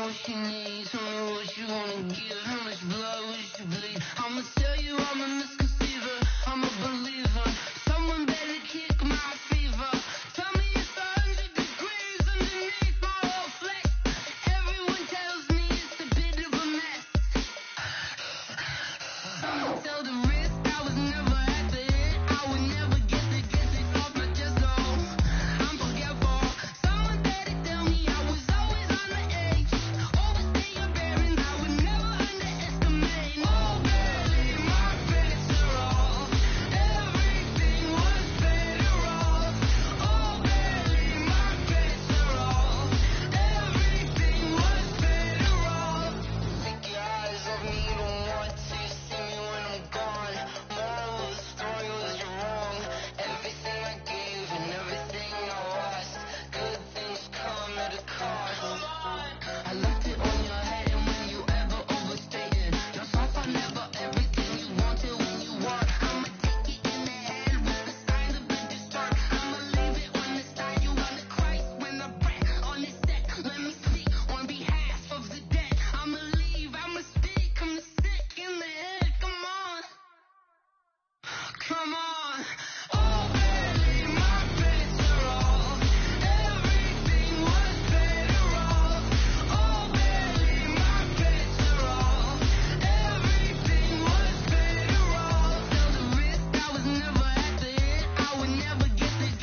what you need, tell me what you wanna give, how much blood would you bleed? I'ma tell you I'm a misconceiver, I'm a believer. Someone better kick my fever. Tell me it's 100 degrees underneath my whole flesh. Everyone tells me it's a bit of a mess. Someone tell the risk I was never at the hit. I would never get it off my chest, so I'm forgetful. Someone better tell me I was always on the edge. Overstay your bearings, I would never underestimate. Oh, barely, my bets are off. Everything was better off. Oh, barely, my bets are off. Everything was better off. Take your eyes off me, don't want to see me when I'm gone. Moral of the story was you're wrong. Everything I gave and everything I lost. Good things come at a cost. I left it on your head, and when you ever overstated, your thoughts are never everything you wanted when you want. I'ma take it in the head with the signs of been destroyed. I'ma leave it on the side. You want the Christ when I breath on this set. Let me speak on behalf of the dead. I'ma leave, I'ma speak. I'm sick in the head. Come on, come on. Oh, barely, my bets are off. Everything was better off. Oh, barely, my bets are off. Everything was better off. Tell the risk I was never at the hit. I would never get it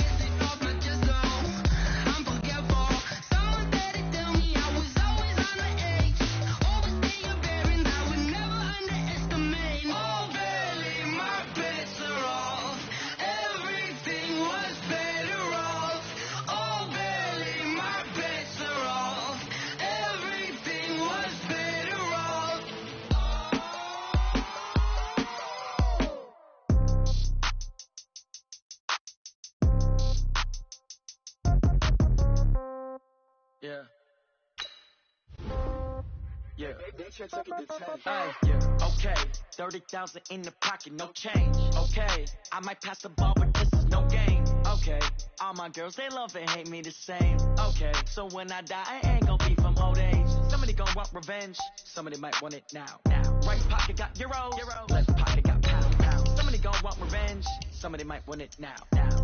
off my chest, so I'm forgetful. Someone better tell me I was always on the edge. Overstay your bearings, I would never underestimate. Oh, barely, my bets are off. Everything was better off. Oh, barely, my bets are off. Everything was better off. Yeah. Yeah. Yeah. Okay. 30,000 in the pocket, no change. Okay. I might pass the ball, but this is no game. Okay. All my girls, they love and hate me the same. Okay. So when I die, I ain't gonna be from old age. Somebody gonna want revenge. Somebody might want it now. Right pocket got euros. Left pocket got pound. Somebody gonna want revenge. Somebody might want it now.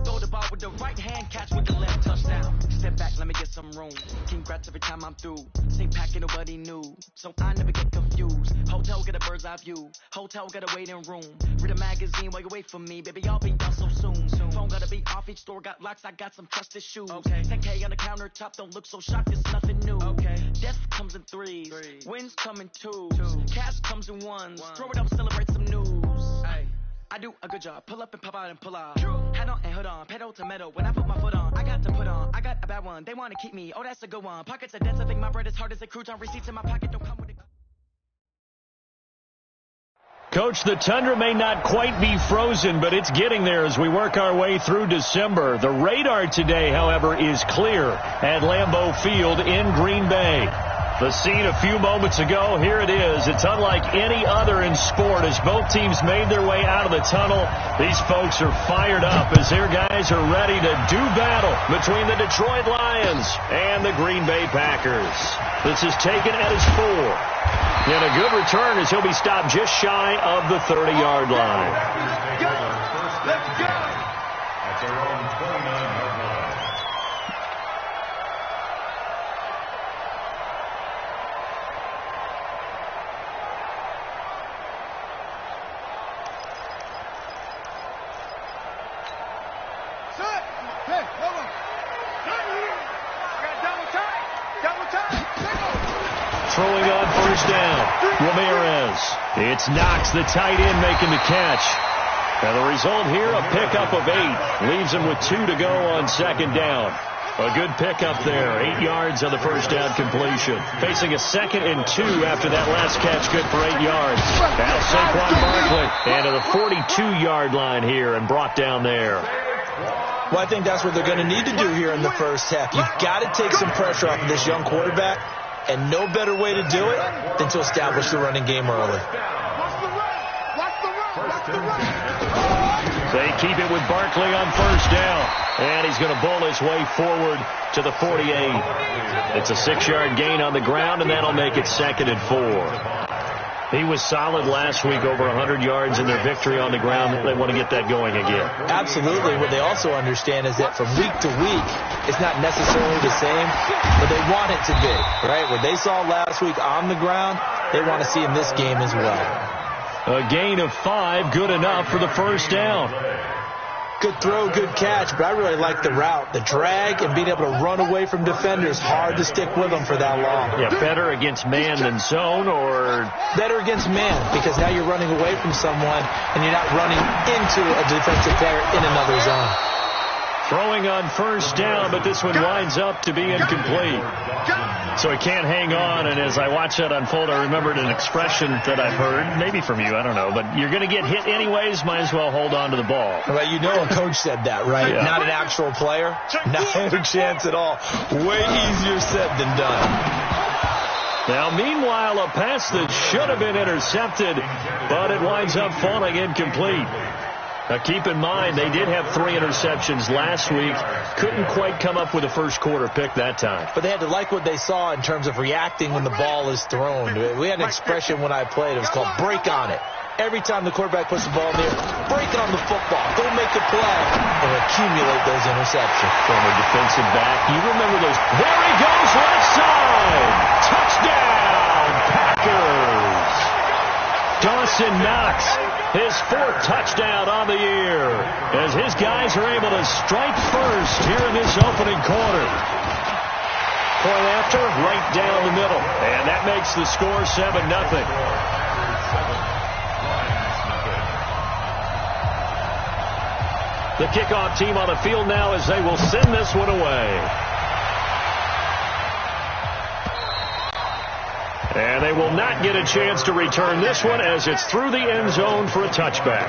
Throw the ball with the right hand, catch with the left, touchdown. Step back, let me get some room. Congrats every time I'm through. Same packet, nobody knew. So I never get confused. Hotel get a bird's eye view. Hotel got a waiting room. Read a magazine while you wait for me. Baby, I'll be done so soon. Phone gotta be off, each store got locks. I got some trusted shoes. Okay. 10K on the countertop, don't look so shocked, it's nothing new. Okay. Death comes in threes. Wins come in twos. Cash comes in ones. Throw it up, celebrate some news. Hey. I do a good job. Pull up and pop out and pull out. Head on and hood on. Pedal to metal. When I put my foot on, I got to put on. I got a bad one. They want to keep me. Oh, that's a good one. Pockets are dense. I think my bread is hard as a crouton. Receipts in my pocket don't come with it. Coach, the tundra may not quite be frozen, but it's getting there as we work our way through December. The radar today, however, is clear at Lambeau Field in Green Bay. The scene a few moments ago, here it is. It's unlike any other in sport as both teams made their way out of the tunnel. These folks are fired up as their guys are ready to do battle between the Detroit Lions and the Green Bay Packers. This is taken at his 4. And a good return as he'll be stopped just shy of the 30-yard line. Let's go! Let's go! That's their own 29-yard line. Throwing on first down, Ramirez. It's Knox, the tight end, making the catch. And the result here, a pickup of 8. Leaves him with 2 to go on second down. A good pickup there, 8 yards on the first down completion. Facing a 2nd and 2 after that last catch, good for 8 yards. Now Saquon Barkley, and to the 42-yard line here and brought down there. Well, I think that's what they're going to need to do here in the first half. You've got to take some pressure off of this young quarterback, and no better way to do it than to establish the running game early. So They keep it with Barkley on first down. And he's going to bowl his way forward to the 48. It's a 6-yard gain on the ground, and that'll make it 2nd and 4. He was solid last week, over 100 yards in their victory on the ground. They want to get that going again. Absolutely. What they also understand is that from week to week, it's not necessarily the same, but they want it to be, right? What they saw last week on the ground, they want to see in this game as well. A gain of 5, good enough for the first down. Good throw, good catch, but I really like the route. The drag and being able to run away from defenders, hard to stick with them for that long. Yeah, better against man than zone, or? Better against man, because now you're running away from someone and you're not running into a defensive player in another zone. Throwing on first down, but this one winds up to be incomplete. So he can't hang on, and as I watch that unfold, I remembered an expression that I've heard, maybe from you, I don't know, but you're going to get hit anyways, might as well hold on to the ball. Well, you know a coach said that, right? Yeah. Not an actual player. Not a chance at all. Way easier said than done. Now, meanwhile, a pass that should have been intercepted, but it winds up falling incomplete. Now, keep in mind, they did have 3 interceptions last week. Couldn't quite come up with a first quarter pick that time. But they had to like what they saw in terms of reacting when the ball is thrown. We had an expression when I played. It was called break on it. Every time the quarterback puts the ball in the air, break it on the football. Go make a play and accumulate those interceptions. From a defensive back, you remember those. There he goes, left side. Touchdown, Packers. Dawson Knox, his 4th touchdown on the year, as his guys are able to strike first here in this opening quarter. Point after, right down the middle, and that makes the score 7-0. The kickoff team on the field now as they will send this one away. And they will not get a chance to return this one as it's through the end zone for a touchback.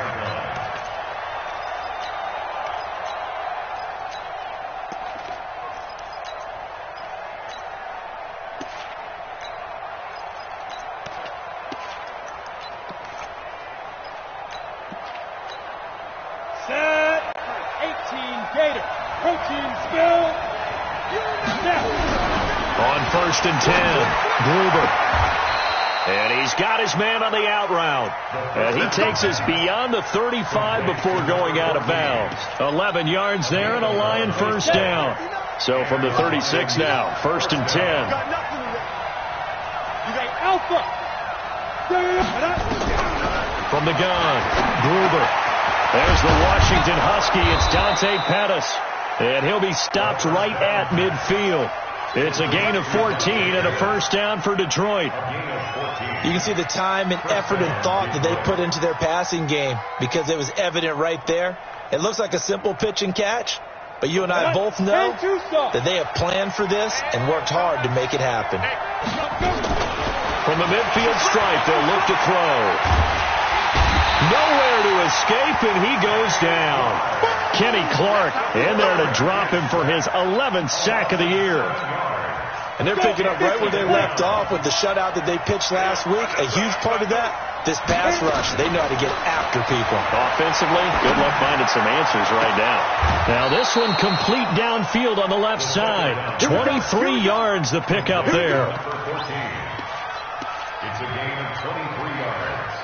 Set. 18 Gator. Protein spill. On 1st and 10, Gruber. And he's got his man on the out route. And he takes us beyond the 35 before going out of bounds. 11 yards there and a Lion first down. So from the 36 now, 1st and 10. Alpha. From the gun, Gruber. There's the Washington Husky. It's Dante Pettis. And he'll be stopped right at midfield. It's a gain of 14 and a first down for Detroit. You can see the time and effort and thought that they put into their passing game because it was evident right there. It looks like a simple pitch and catch, but you and I both know that they have planned for this and worked hard to make it happen. From the midfield stripe, they'll look to throw. Nowhere to escape, and he goes down. Kenny Clark in there to drop him for his 11th sack of the year. And they're picking up right where they left off with the shutout that they pitched last week. A huge part of that, this pass rush. They know how to get after people. Offensively, good luck finding some answers right now. Now this one complete downfield on the left side. 23 yards the pickup there. It's a gain of 23 yards.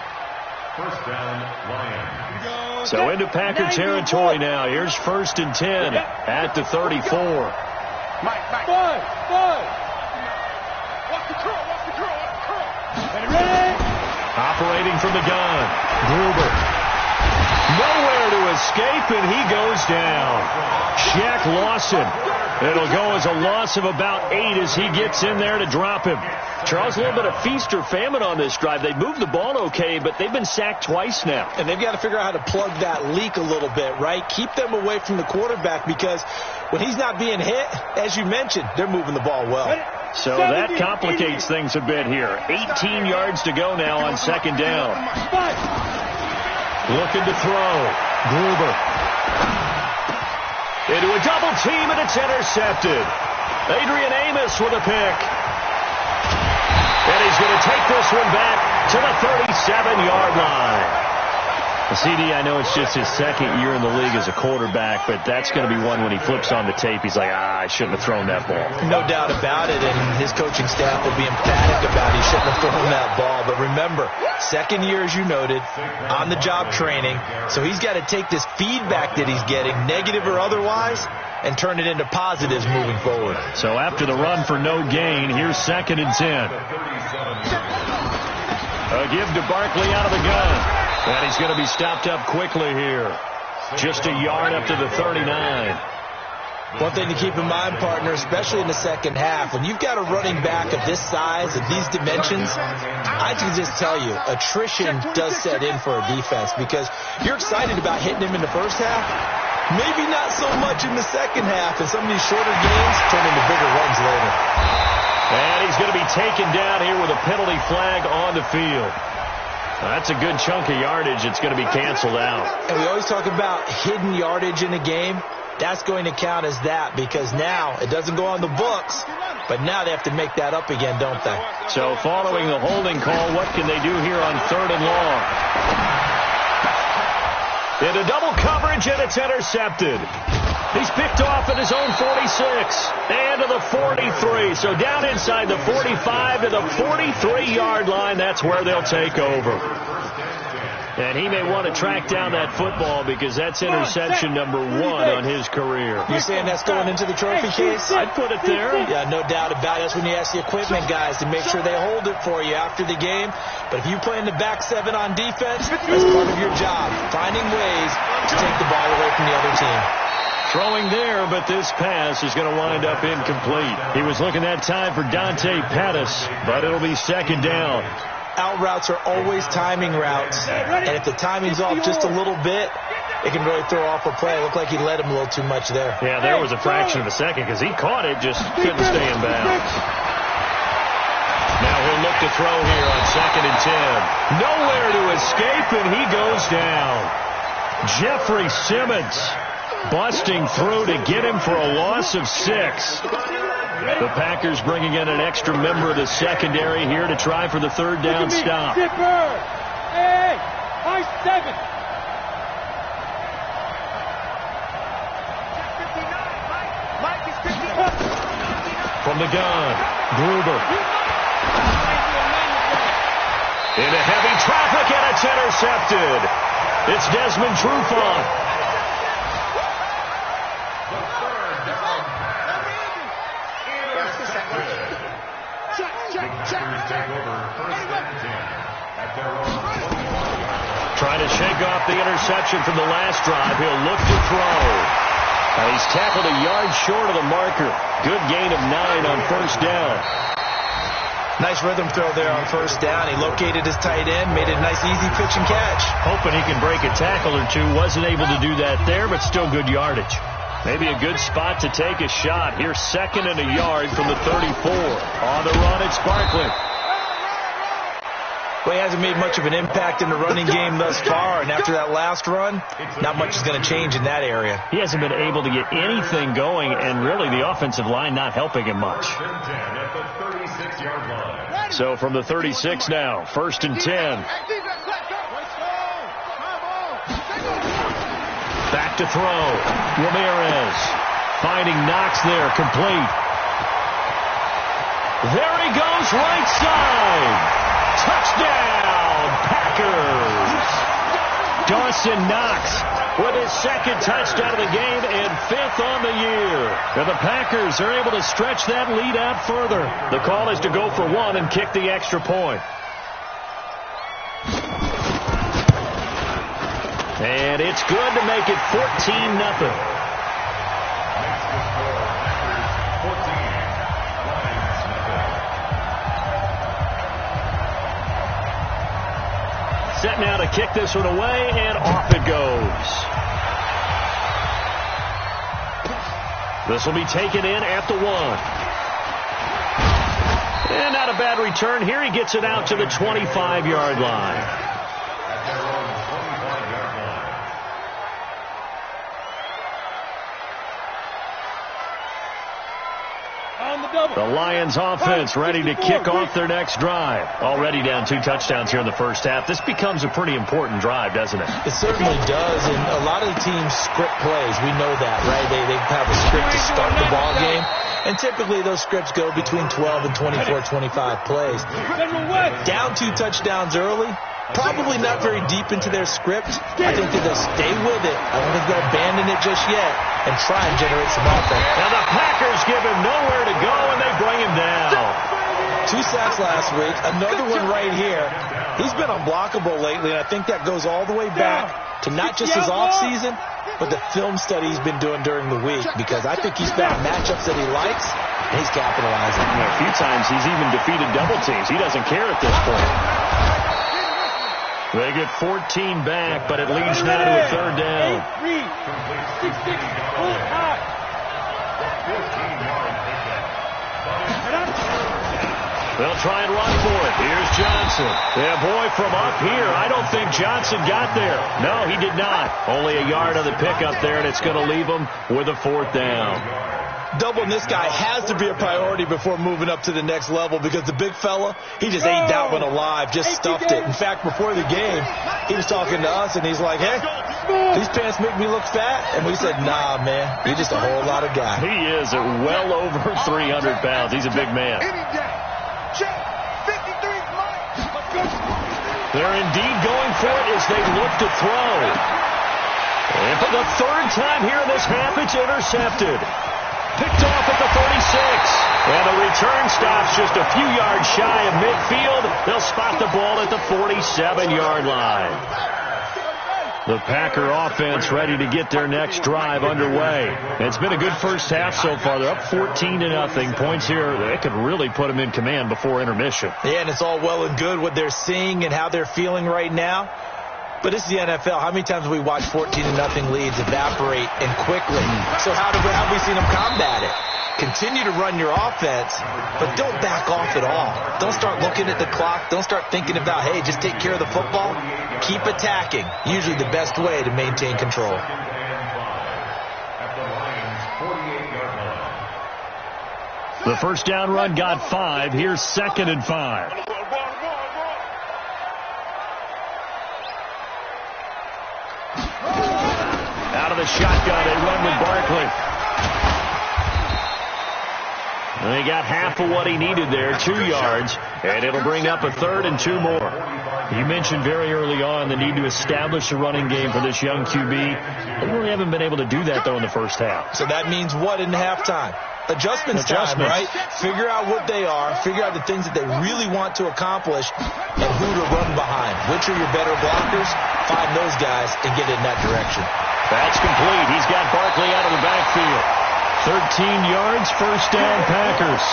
First down, Lions. So into Packer territory now. Here's 1st and 10 at the 34. Operating from the gun, Gruber. Nowhere to escape, and he goes down. Shaq Lawson. It'll go as a loss of about 8 as he gets in there to drop him. Charles, a little bit of feast or famine on this drive. They moved the ball okay, but they've been sacked twice now. And they've got to figure out how to plug that leak a little bit, right? Keep them away from the quarterback because when he's not being hit, as you mentioned, they're moving the ball well. So that complicates things a bit here. 18 yards to go now on 2nd down. Looking to throw. Gruber. Into a double team, and it's intercepted. Adrian Amos with a pick. And he's going to take this one back to the 37-yard line. CD, I know it's just his second year in the league as a quarterback, but that's going to be one when he flips on the tape, he's like, I shouldn't have thrown that ball. No doubt about it, and his coaching staff will be emphatic about he shouldn't have thrown that ball. But remember, second year, as you noted, on-the-job training, so he's got to take this feedback that he's getting, negative or otherwise, and turn it into positives moving forward. So after the run for no gain, here's 2nd and 10. A give to Barkley out of the gun. And he's going to be stopped up quickly here. Just a yard up to the 39. One thing to keep in mind, partner, especially in the second half, when you've got a running back of this size, of these dimensions, I can just tell you, attrition does set in for a defense because you're excited about hitting him in the first half. Maybe not so much in the second half, and some of these shorter games turn into bigger runs later. And he's going to be taken down here with a penalty flag on the field. That's a good chunk of yardage. It's going to be canceled out. And we always talk about hidden yardage in a game. That's going to count as that because now it doesn't go on the books, but now they have to make that up again, don't they? So following the holding call, what can they do here on 3rd and long? Into double coverage, and it's intercepted. He's picked off at his own 46 and to the 43. So down inside the 45 to the 43-yard line. That's where they'll take over. And he may want to track down that football because that's interception number 1 on his career. You're saying that's going into the trophy case? I'd put it there. Yeah, no doubt about it. That's when you ask the equipment guys to make sure they hold it for you after the game. But if you play in the back 7 on defense, that's part of your job, finding ways to take the ball away from the other team. Throwing there, but this pass is going to wind up incomplete. He was looking that time for Dante Pettis, but it'll be 2nd down. Out routes are always timing routes, and if the timing's off just a little bit, it can really throw off a play. It looked like he led him a little too much there. Yeah, there was a fraction of a second because he caught it, just couldn't stay in bounds. Now he'll look to throw here on 2nd and 10. Nowhere to escape, and he goes down. Jeffrey Simmons busting through to get him for a loss of 6. The Packers bringing in an extra member of the secondary here to try for the 3rd down stop. Hey, high 7. From the gun, Gruber. Into heavy traffic, and it's intercepted. It's Desmond Trufant. Trying to shake off the interception from the last drive. He'll look to throw. He's tackled a yard short of the marker. Good gain of 9 on 1st down. Nice rhythm throw there on 1st down. He located his tight end, made it a nice easy pitch and catch. Hoping he can break a tackle or two. Wasn't able to do that there, but still good yardage. Maybe a good spot to take a shot. Here's 2nd and a yard from the 34. On the run, it's Barkley. Well, he hasn't made much of an impact in the running game thus far, and after that last run, not much is going to change in that area. He hasn't been able to get anything going, and really the offensive line not helping him much. So from the 36 now, 1st and 10. Back to throw. Ramirez finding Knox there, complete. There he goes, right side. Touchdown, Packers. Dawson Knox with his 2nd touchdown of the game and 5th on the year. And the Packers are able to stretch that lead out further. The call is to go for 1 and kick the extra point. And it's good to make it 14-0. Set now to kick this one away, and off it goes. This will be taken in at the 1. And not a bad return here. He gets it out to the 25-yard line. On the double. The Lions offense ready to kick off their next drive. Already down 2 touchdowns here in the first half. This becomes a pretty important drive, doesn't it? It certainly does, and a lot of the teams script plays. We know that, right? They have a script to start the ball game, and typically those scripts go between 12 and 24, 25 plays. Down 2 touchdowns early, probably not very deep into their script. I think that they'll stay with it. I don't think they'll abandon it just yet and try and generate some offense. Now the Packers give him nowhere to go, and they bring him down. 2 sacks last week, another one right here. He's been unblockable lately, and I think that goes all the way back to not just his offseason, but the film study he's been doing during the week, because I think he's found matchups that he likes, and he's capitalizing. A few times he's even defeated double teams. He doesn't care at this point. They get 14 back, but it leads now to a 3rd down. 8-3, 6-6, full high. They'll try and run for it. Here's Johnson. Yeah, boy, from up here, I don't think Johnson got there. No, he did not. Only a yard on the pickup there, and it's going to leave him with a 4th down. Doubling this guy has to be a priority before moving up to the next level, because the big fella, he just ate that one alive, just stuffed it. In fact, before the game, he was talking to us, and he's like, hey, these pants make me look fat. And we said, nah, man, you're just a whole lot of guy. He is at well over 300 pounds. He's a big man. They're indeed going for it as they look to throw. And for the 3rd time here in this half, it's intercepted. Picked off at the 36. And the return stops just a few yards shy of midfield. They'll spot the ball at the 47-yard line. The Packer offense ready to get their next drive underway. It's been a good first half so far. They're up 14-0. Points here, they could really put them in command before intermission. Yeah, and it's all well and good what they're seeing and how they're feeling right now. But it's the NFL. How many times have we watched 14-0 leads evaporate and quickly? So how have we seen them combat it? Continue to run your offense, but don't back off at all. Don't start looking at the clock. Don't start thinking about, hey, just take care of the football. Keep attacking. Usually the best way to maintain control. The first down run got 5. Here's 2nd and 5. Out of the shotgun, they run with Barkley. And he got half of what he needed there, 2 yards, and it'll bring up a 3rd and 2 more. You mentioned very early on the need to establish a running game for this young QB. They really haven't been able to do that, though, in the first half. So that means what in halftime? Adjustments time, right? Figure out what they are, figure out the things that they really want to accomplish, and who to run behind. Which are your better blockers? Find those guys and get in that direction. That's complete. He's got Barkley out of the backfield. 13 yards, first down, Packers.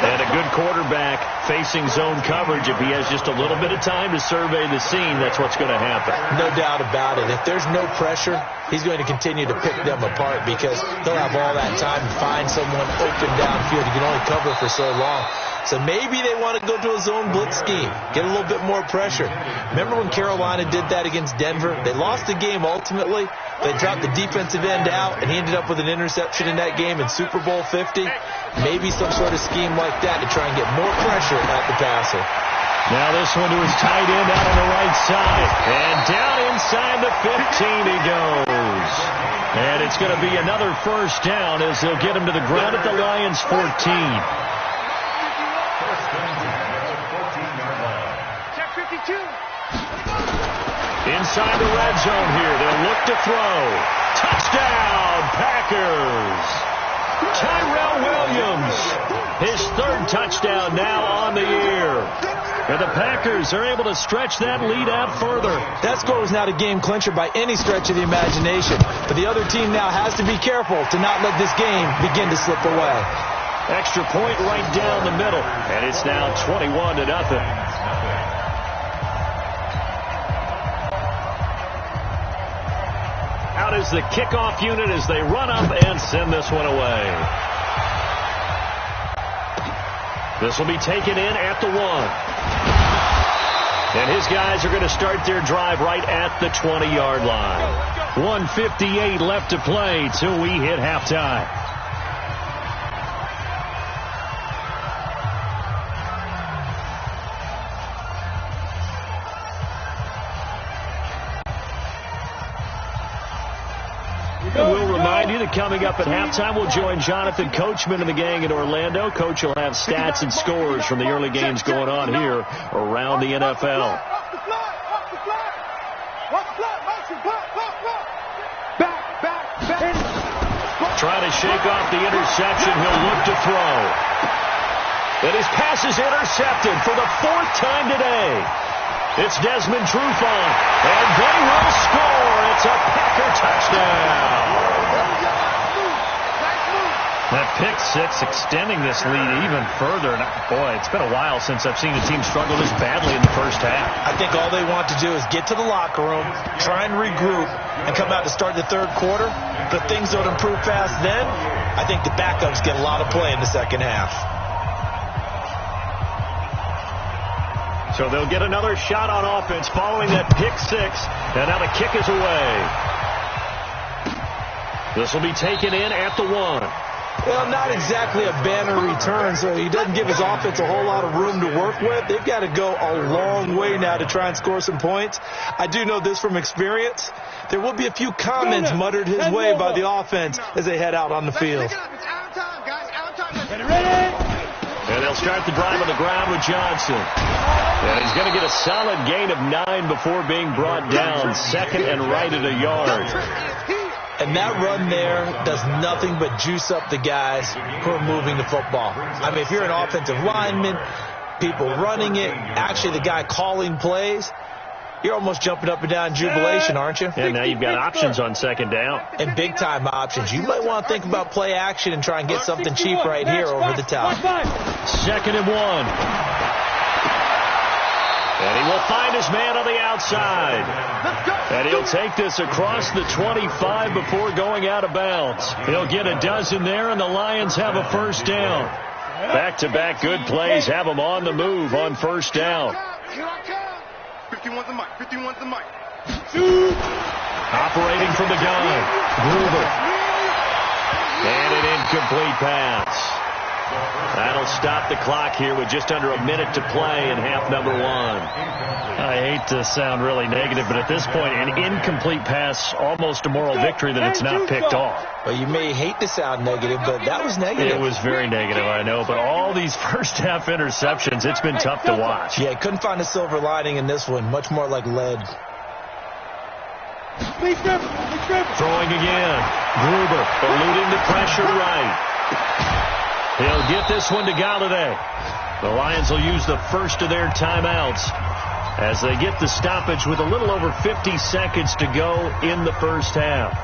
And a good quarterback facing zone coverage. If he has just a little bit of time to survey the scene, that's what's going to happen. No doubt about it. If there's no pressure, he's going to continue to pick them apart, because he'll have all that time to find someone open downfield. He can only cover for so long. So maybe they want to go to a zone blitz scheme, get a little bit more pressure. Remember when Carolina did that against Denver? They lost the game ultimately. They dropped the defensive end out, and he ended up with an interception in that game in Super Bowl 50. Maybe some sort of scheme like that to try and get more pressure at the passer. Now this one to his tight end out on the right side. And down inside the 15 he goes. And it's going to be another first down as they'll get him to the ground at the Lions' 14. Inside the red zone here. They'll look to throw. Touchdown, Packers. Tyrell Williams. His 3rd touchdown now on the year. And the Packers are able to stretch that lead out further. That score was not a game clincher by any stretch of the imagination. But the other team now has to be careful to not let this game begin to slip away. Extra point right down the middle. And it's now 21-0. Out is the kickoff unit as they run up and send this one away. This will be taken in at the 1. And his guys are going to start their drive right at the 20-yard line. 1:58 left to play till we hit halftime. And we'll remind you that coming up at halftime, we'll join Jonathan Coachman and the gang in Orlando. Coach will have stats and scores from the early games going on here around the NFL. Trying to shake off the interception. He'll look to throw. And his pass is intercepted for the 4th time today. It's Desmond Trufant, and they will score. It's a Packer touchdown. That pick six extending this lead even further. And boy, it's been a while since I've seen a team struggle this badly in the first half. I think all they want to do is get to the locker room, try and regroup, and come out to start the third quarter. But if things don't improve fast then, I think the backups get a lot of play in the second half. So they'll get another shot on offense following that pick six. And now the kick is away. This will be taken in at the 1. Well, not exactly a banner return, so he doesn't give his offense a whole lot of room to work with. They've got to go a long way now to try and score some points. I do know this from experience. There will be a few comments muttered his way by the offense as they head out on the field. And they'll start the drive on the ground with Johnson. And he's going to get a solid gain of 9 before being brought down. Second and right at a yard. And that run there does nothing but juice up the guys who are moving the football. I mean, if you're an offensive lineman, people running it, actually the guy calling plays, you're almost jumping up and down in jubilation, aren't you? And now you've got options on second down. And big-time options. You might want to think about play action and try and get something cheap right here over the top. 2nd and 1. And he will find his man on the outside. And he'll take this across the 25 before going out of bounds. He'll get a dozen there, and the Lions have a first down. Back-to-back good plays have them on the move on first down. 51's the mic. 51's the mic. Operating from the gun. Gruber. And an incomplete pass. That'll stop the clock here with just under a minute to play in half number 1. I hate to sound really negative, but at this point, an incomplete pass, almost a moral victory that it's not picked off. Well, you may hate to sound negative, but that was negative. It was very negative, I know, but all these first half interceptions, it's been tough to watch. Yeah, couldn't find a silver lining in this one, much more like lead. Throwing again. Gruber eluding the pressure right. He'll get this one to Galladay. The Lions will use the first of their timeouts as they get the stoppage with a little over 50 seconds to go in the first half.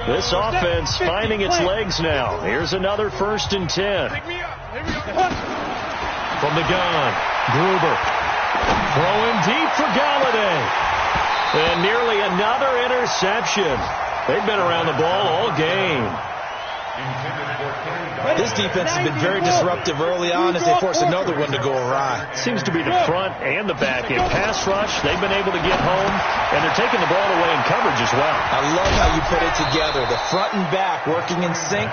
This offense finding its legs now. Here's another 1st and 10. From the gun, Gruber throwing deep for Galladay. And nearly another interception. They've been around the ball all game. This defense has been very disruptive early on as they force another one to go awry. Seems to be the front and the back. In pass rush, they've been able to get home, and they're taking the ball away in coverage as well. I love how you put it together. The front and back working in sync,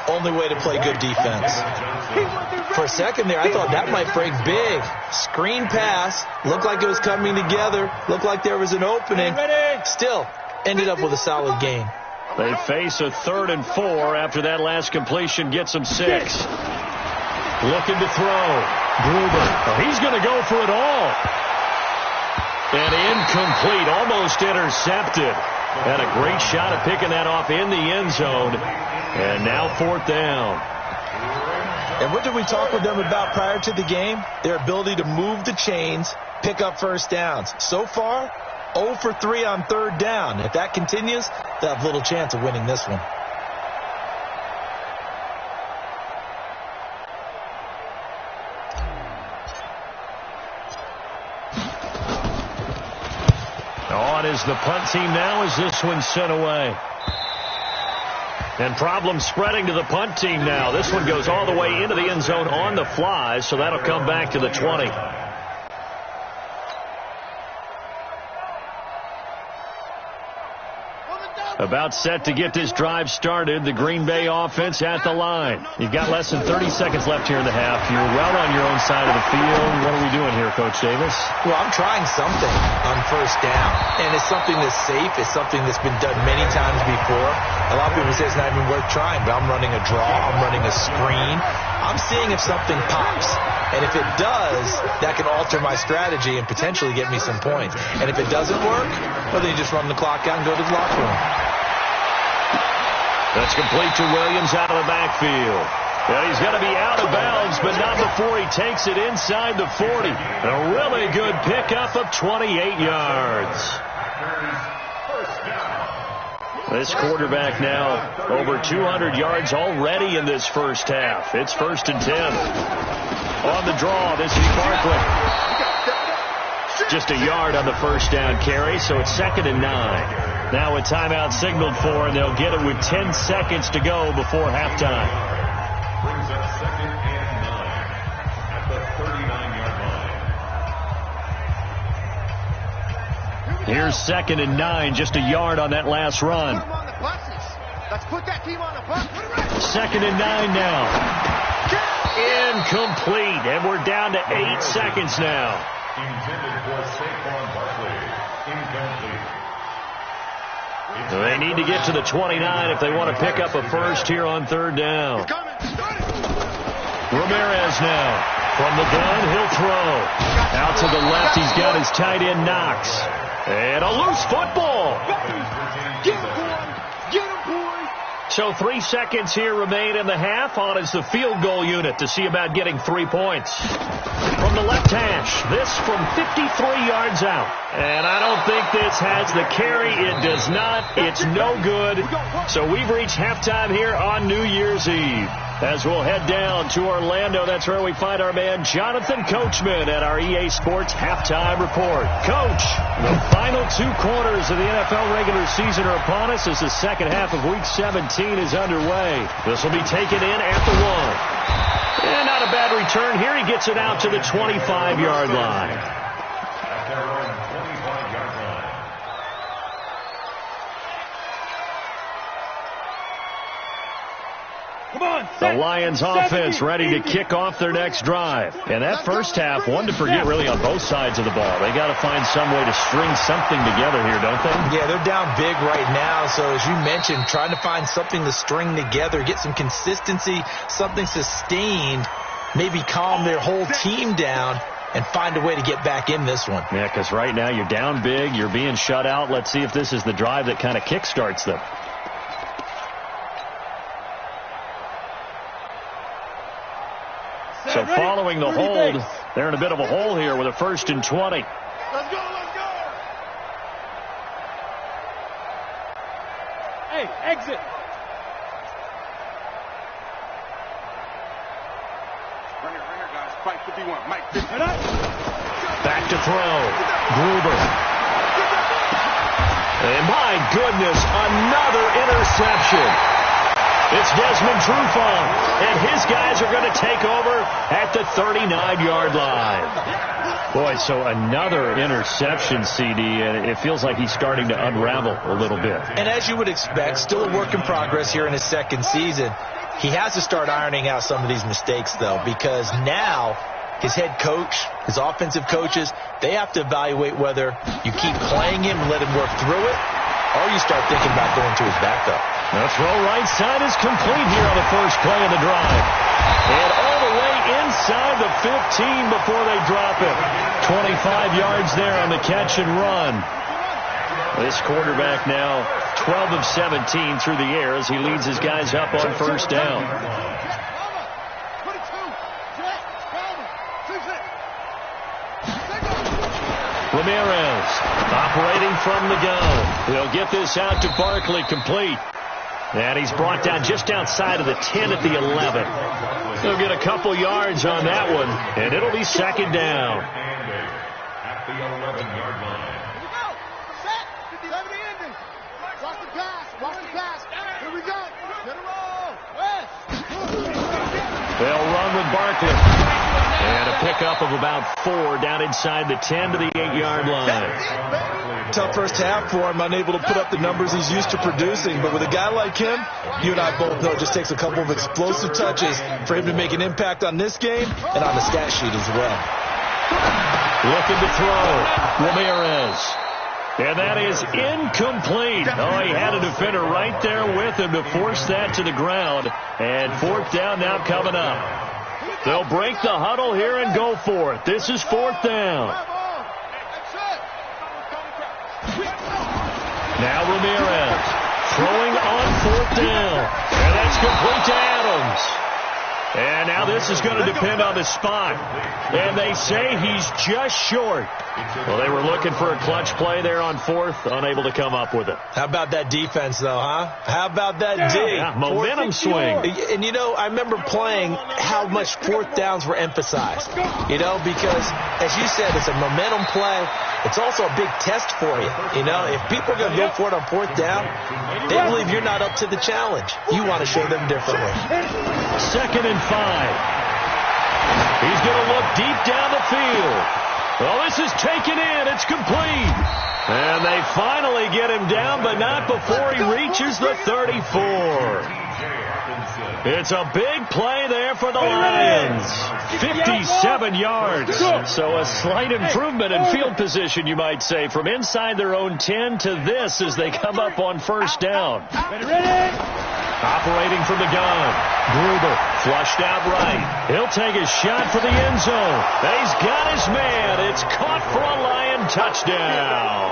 only way to play good defense. For a second there, I thought that might break big. Screen pass, looked like it was coming together, looked like there was an opening. Still, ended up with a solid game. They face a 3rd and 4 after that last completion gets them 6. Looking to throw. Gruber. Oh, he's going to go for it all. And incomplete, almost intercepted. Had a great shot at picking that off in the end zone. And now 4th down. And what did we talk with them about prior to the game? Their ability to move the chains, pick up first downs. So far, 0 for 3 on 3rd down. If that continues, they'll have little chance of winning this one. On is the punt team now as this one's sent away. And problems spreading to the punt team now. This one goes all the way into the end zone on the fly, so that'll come back to the 20. About set to get this drive started. The Green Bay offense at the line. You've got less than 30 seconds left here in the half. You're well on your own side of the field. What are we doing here, Coach Davis? Well, I'm trying something on first down, and it's something that's safe. It's something that's been done many times before. A lot of people say it's not even worth trying, but I'm running a draw. I'm running a screen. I'm seeing if something pops. And if it does, that can alter my strategy and potentially get me some points. And if it doesn't work, well, then you just run the clock out and go to the locker room. That's complete to Williams out of the backfield. And he's going to be out of bounds, but not before he takes it inside the 40. A really good pickup of 28 yards. This quarterback now over 200 yards already in this first half. It's 1st and 10. On the draw, this is Barkley. Just a yard on the first down carry, so it's 2nd and 9. Now a timeout signaled for, and they'll get it with 10 seconds to go before halftime. Brings up 2nd and 9 at the 39-yard line. Here's 2nd and 9, just a yard on that last run. Let's put that team on the bus. 2nd and 9 now. Incomplete, and we're down to 8 seconds now. Intended for Saquon Barkley. Incomplete. They need to get to the 29 if they want to pick up a first here on 3rd down. Ramirez now. From the gun, he'll throw. Out to the left, he's got his tight end Knox. And a loose football. Get him, boy. Get him, boy. So 3 seconds here remain in the half. On is the field goal unit to see about getting 3 points. From the left hash, this from 53 yards out. And I don't think this has the carry. It does not. It's no good. So we've reached halftime here on New Year's Eve. As we'll head down to Orlando, that's where we find our man Jonathan Coachman at our EA Sports Halftime Report. Coach, the final 2 quarters of the NFL regular season are upon us as the second half of Week 17 is underway. This will be taken in at the 1. And not a bad return here. He gets it out to the 25-yard line. At their own 25-yard line. Come on, The Lions offense ready to kick off their next drive. And that first half, one to forget really on both sides of the ball. They got to find some way to string something together here, don't they? Yeah, they're down big right now. So as you mentioned, trying to find something to string together, get some consistency, something sustained, maybe calm their whole team down and find a way to get back in this one. Yeah, because right now you're down big, you're being shut out. Let's see if this is the drive that kind of kickstarts them. So following the hold, they're in a bit of a hole here with a 1st and 20. Let's go, let's go. Hey, exit. Run here, guys. Fight 51. Mike, 50. Back to throw. Gruber. And my goodness, another interception. It's Desmond Trufant, and his guys are going to take over at the 39-yard line. Boy, so another interception, CD, and it feels like he's starting to unravel a little bit. And as you would expect, still a work in progress here in his second season. He has to start ironing out some of these mistakes, though, because now his head coach, his offensive coaches, they have to evaluate whether you keep playing him and let him work through it, or you start thinking about going to his backup. The throw right side is complete here on the first play of the drive. And all the way inside the 15 before they drop it. 25 yards there on the catch and run. This quarterback now 12 of 17 through the air as he leads his guys up on first down. Ramirez operating from the gun. He'll get this out to Barkley, complete. And he's brought down just outside of the 10 at the 11. He'll get a couple yards on that one, and it'll be 2nd down. At the 11-yard line. Here we go. Set. 70 ending. Watch the pass. Watch the pass. Here we go. Get it roll. West. They'll run with Barkley. And a pickup of about 4 down inside the 10 to the 8-yard line. Tough first half for him, unable to put up the numbers he's used to producing. But with a guy like him, you and I both know it just takes a couple of explosive touches for him to make an impact on this game and on the stat sheet as well. Looking to throw, Ramirez. And that is incomplete. Oh, he had a defender right there with him to force that to the ground. And 4th down now coming up. They'll break the huddle here and go for it. This is 4th down. Now Ramirez throwing on 4th down. And that's complete to Adams. And now this is going to depend on the spot. And they say he's just short. Well, they were looking for a clutch play there on 4th, unable to come up with it. How about that defense, though, huh? How about that D? Yeah, momentum swing. And, you know, I remember playing how much 4th downs were emphasized. You know, because, as you said, it's a momentum play. It's also a big test for you. You know, if people are going to go for it on 4th down, they believe you're not up to the challenge. You want to show them differently. 2nd and 5. He's going to look deep down the field. Well, this is taken in. It's complete. And they finally get him down, but not before he reaches the 34. It's a big play there for the Lions. 57 yards. So a slight improvement in field position, you might say, from inside their own 10 to this as they come up on 1st down. Operating from the gun. Gruber flushed out right. He'll take a shot for the end zone. He's got his man. It's caught for a Lion touchdown.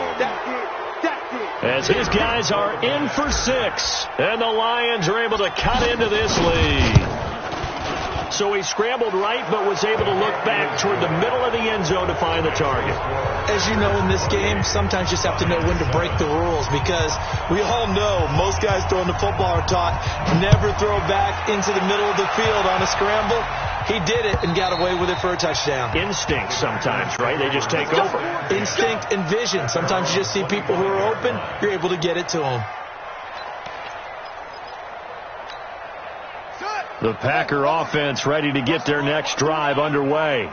As his guys are in for 6. And the Lions are able to cut into this lead. So he scrambled right, but was able to look back toward the middle of the end zone to find the target. As you know, in this game, sometimes you just have to know when to break the rules, because we all know most guys throwing the football are taught never throw back into the middle of the field on a scramble. He did it and got away with it for a touchdown. Instinct sometimes, right? They just take over. Instinct and vision. Sometimes you just see people who are open, you're able to get it to them. The Packer offense ready to get their next drive underway.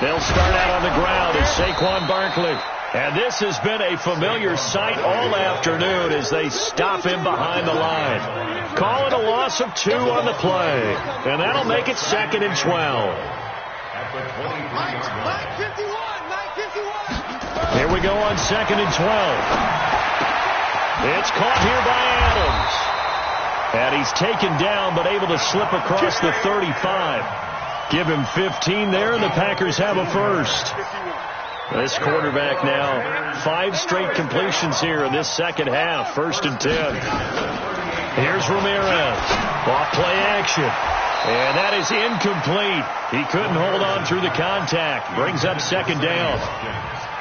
They'll start out on the ground as Saquon Barkley. And this has been a familiar sight all afternoon as they stop him behind the line. Calling a loss of 2 on the play. And that'll make it 2nd and 12. Here we go on 2nd and 12. It's caught here by Adams. And he's taken down, but able to slip across the 35. Give him 15 there, and the Packers have a first. This quarterback now, 5 straight completions here in this second half. 1st and 10. Here's Ramirez. Off play action. And that is incomplete. He couldn't hold on through the contact. Brings up 2nd down.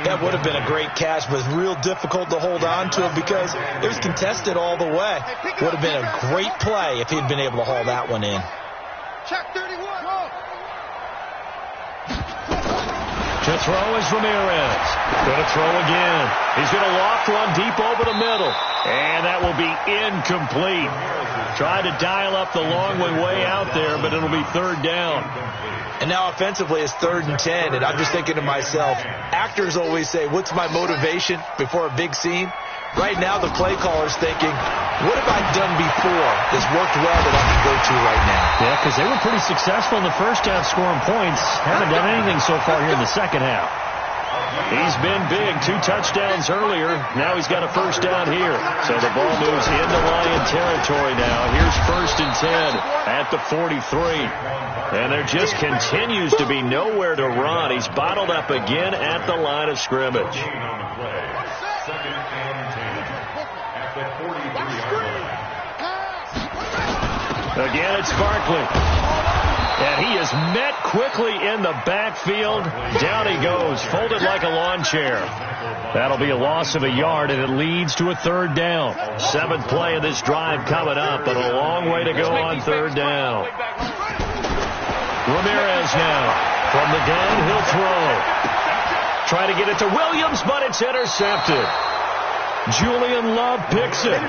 That would have been a great catch, but it's real difficult to hold on to it because it was contested all the way. Would have been a great play if he'd been able to haul that one in. Check 31. To throw is Ramirez. Going to throw again. He's going to loft one deep over the middle. And that will be incomplete. Tried to dial up the long one way out there, but it'll be 3rd down. And now offensively it's 3rd and 10, and I'm just thinking to myself, actors always say, what's my motivation before a big scene? Right now the play caller's thinking, what have I done before that's worked well that I can go to right now? Yeah, because they were pretty successful in the first half scoring points. Haven't done anything so far here in the second half. He's been big. 2 touchdowns earlier. Now he's got a first down here. So the ball moves into Lion territory now. Here's 1st and 10 at the 43. And there just continues to be nowhere to run. He's bottled up again at the line of scrimmage. Again, it's Barkley. And he is met quickly in the backfield. Down he goes, folded like a lawn chair. That'll be a loss of a yard, and it leads to a 3rd down. 7th play of this drive coming up, but a long way to go on 3rd down. Ramirez now. From the gun, he'll throw. Try to get it to Williams, but it's intercepted. Julian Love picks it.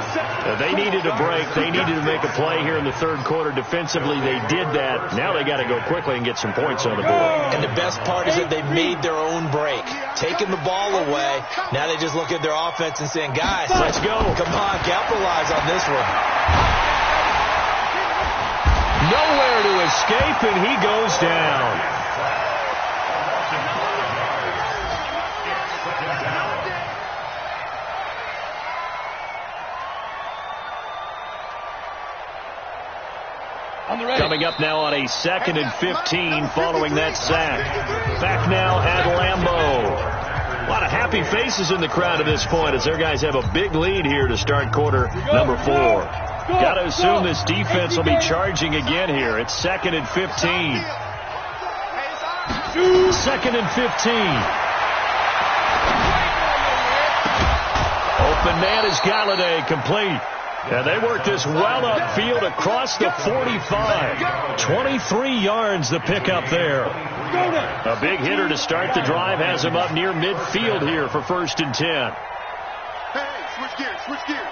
They needed a break. They needed to make a play here in the third quarter. Defensively, they did that. Now they got to go quickly and get some points on the board. And the best part is that they made their own break. Taking the ball away, now they just look at their offense and saying, guys, let's go. Come on, capitalize on this one. Nowhere to escape, and he goes down. Coming up now on a 2nd and 15 following that sack. Back now at Lambeau. A lot of happy faces in the crowd at this point as their guys have a big lead here to start quarter number 4. Got to assume this defense will be charging again here. It's 2nd and 15. 2nd and 15. Open man is Galladay, complete. And they work this well upfield across the 45. 23 yards the pickup there. A big hitter to start the drive has him up near midfield here for 1st and 10. Hey, switch gears, switch gears.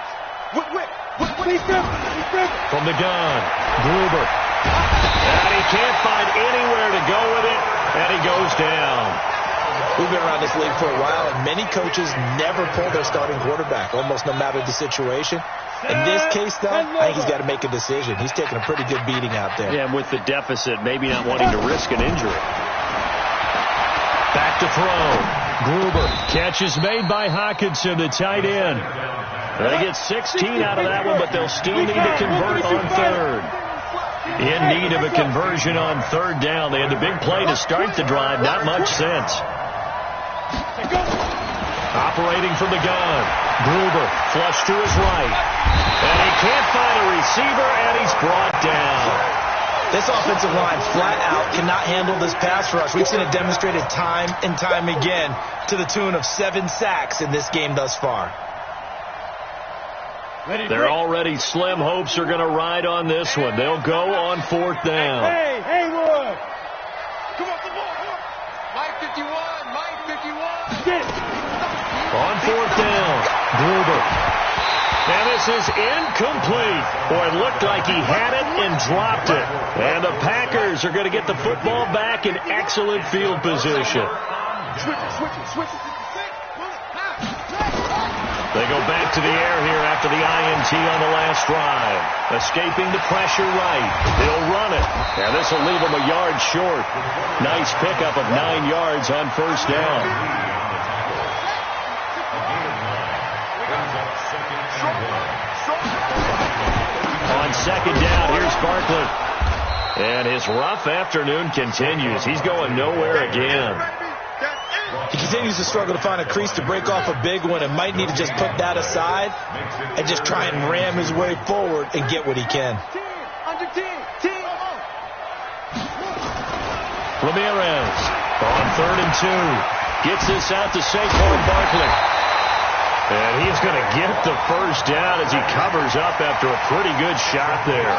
From the gun, Gruber. And he can't find anywhere to go with it, and he goes down. We've been around this league for a while, and many coaches never pull their starting quarterback, almost no matter the situation. In this case, though, I think he's got to make a decision. He's taking a pretty good beating out there. Yeah, and with the deficit, maybe not wanting to risk an injury. Back to throw. Gruber. Catch is made by Hawkinson, the tight end. They get 16 out of that one, but they'll still need to convert on 3rd. In need of a conversion on 3rd down. They had the big play to start the drive. Not much sense. Operating from the gun. Gruber, flush to his right. And he can't find a receiver, and he's brought down. This offensive line flat out cannot handle this pass rush. We've seen it demonstrated time and time again to the tune of 7 sacks in this game thus far. Their already slim hopes are going to ride on this one. They'll go on 4th down. Hey, Haywood! Come on. Mike 51. Get it. On 4th down, Gruber. And this is incomplete. Boy, it looked like he had it and dropped it. And the Packers are going to get the football back in excellent field position. Switch. They go back to the air here after the INT on the last drive. Escaping the pressure right. They'll run it. And this will leave them a yard short. Nice pickup of 9 yards on 1st down. On 2nd down, here's Barkley. And his rough afternoon continues. He's going nowhere again. He continues to struggle to find a crease to break off a big one and might need to just put that aside and just try and ram his way forward and get what he can. Ramirez on 3rd and 2. Gets this out to Saquon Barkley. And he's going to get the 1st down as he covers up after a pretty good shot there.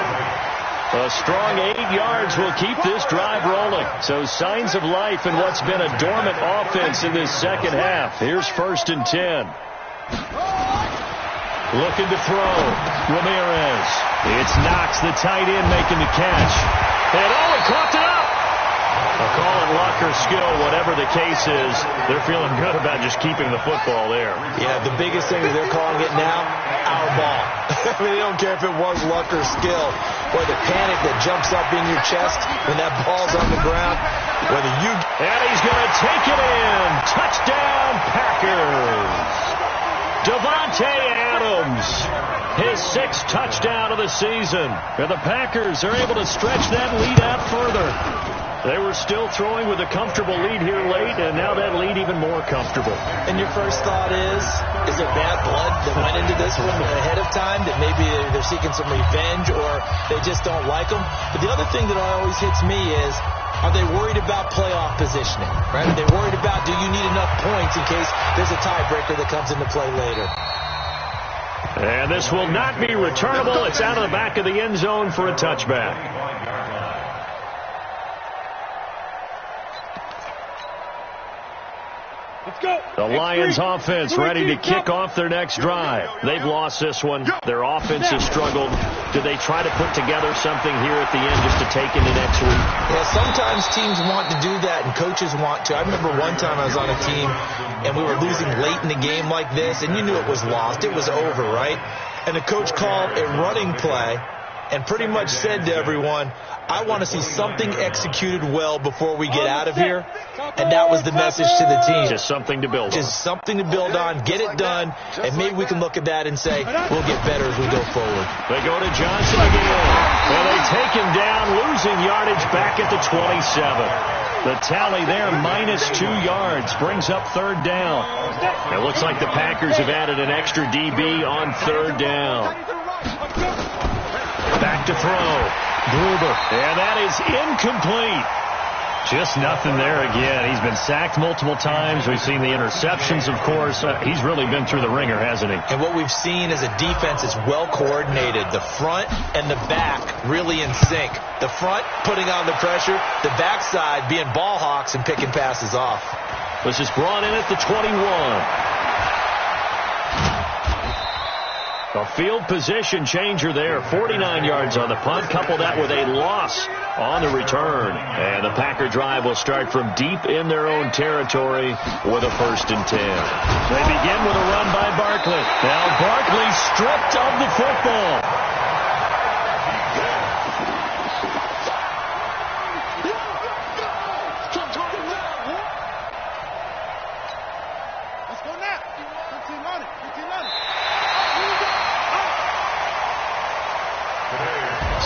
A strong 8 yards will keep this drive rolling. So signs of life in what's been a dormant offense in this 2nd half. Here's 1st and 10. Looking to throw. Ramirez. It's Knox, the tight end, making the catch. And he caught it up. I'll call it luck or skill, whatever the case is. They're feeling good about just keeping the football there. Yeah, the biggest thing is they're calling it now, our ball. I mean, they don't care if it was luck or skill. Or the panic that jumps up in your chest when that ball's on the ground. And he's going to take it in. Touchdown, Packers. Davante Adams, his 6th touchdown of the season. And the Packers are able to stretch that lead out further. They were still throwing with a comfortable lead here late, and now that lead even more comfortable. And your first thought is there bad blood that went into this one ahead of time, that maybe they're seeking some revenge or they just don't like them? But the other thing that always hits me is, are they worried about playoff positioning? Right? Are they worried about, do you need enough points in case there's a tiebreaker that comes into play later? And this will not be returnable. It's out of the back of the end zone for a touchback. The Lions offense ready to kick off their next drive. They've lost this one. Their offense has struggled. Do they try to put together something here at the end just to take into next week? Yeah, sometimes teams want to do that and coaches want to. I remember one time I was on a team and we were losing late in the game like this, and you knew it was lost. It was over, right? And the coach called a running play and pretty much said to everyone, I want to see something executed well before we get out of here. And that was the message to the team. Just something to build on. Just something to build on, get it done, and maybe we can look at that and say, we'll get better as we go forward. They go to Johnson again. Well, they take him down, losing yardage back at the 27. The tally there, -2 yards, brings up third down. It looks like the Packers have added an extra DB on third down. Back to throw. Gruber. And that is incomplete. Just nothing there again. He's been sacked multiple times. We've seen the interceptions, of course. He's really been through the ringer, hasn't he? And what we've seen is a defense that's well coordinated. The front and the back really in sync. The front putting on the pressure. The backside being ball hawks and picking passes off. This is brought in at the 21. A field position changer there. 49 yards on the punt. Couple that with a loss on the return. And the Packer drive will start from deep in their own territory with a 1st and 10. They begin with a run by Barkley. Now Barkley stripped of the football. Let's go now. 15 on it. 15 on it.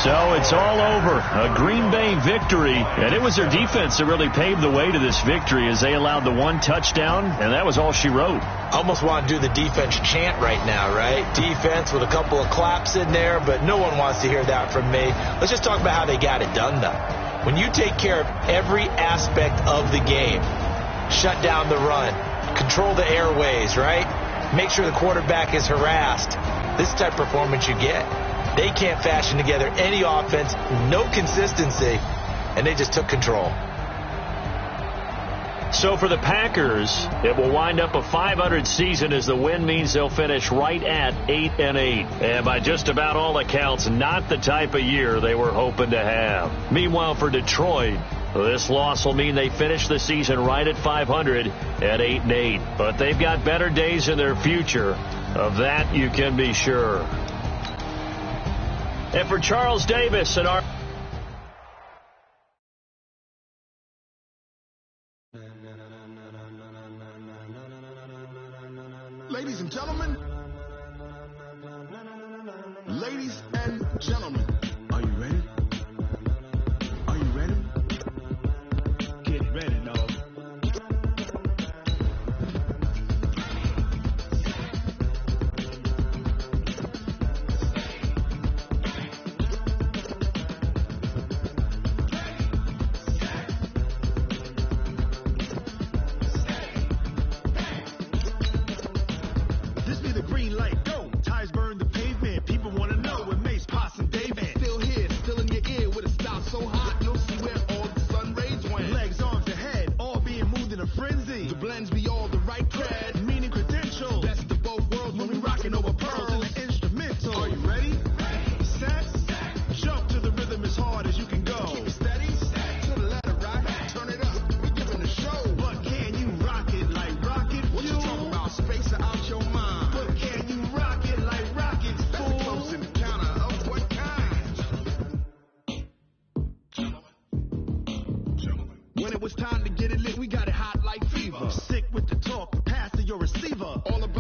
So it's all over. A Green Bay victory. And it was their defense that really paved the way to this victory as they allowed the 1 touchdown, and that was all she wrote. I almost want to do the defense chant right now, right? Defense with a couple of claps in there, but no one wants to hear that from me. Let's just talk about how they got it done, though. When you take care of every aspect of the game, shut down the run, control the airways, right? Make sure the quarterback is harassed. This type of performance you get. They can't fashion together any offense, no consistency, and they just took control. So for the Packers, it will wind up a 500 season as the win means they'll finish right at 8-8. And by just about all accounts, not the type of year they were hoping to have. Meanwhile, for Detroit, this loss will mean they finish the season right at 500 at 8-8. But they've got better days in their future. Of that, you can be sure. And for Charles Davis and our... Ladies and gentlemen, are you ready? Are you ready? Get ready, dog. This be the green light, go. Tires burn the pavement. People want to know what makes Pots and Dave still here, still in your ear with a style so hot you'll see where all the sun rays went. Legs, arms, and head, all being moved in a frenzy. The blends be all the right cred, meaning credentials. Best of both worlds when we rocking over pearls and the instrumental. Are you ready? Set, jump to the rhythm as hard as you can go. Keep it steady, to the letter right. Turn it up, we giving a show. But can you rock it like rocket fuel? What you talking about? Space out your mind. But can you rock it like rockets? That's a close encounter of what kind? When it was time to get it lit, we got it hot like fever. Sick with the talk, pass to your receiver. All about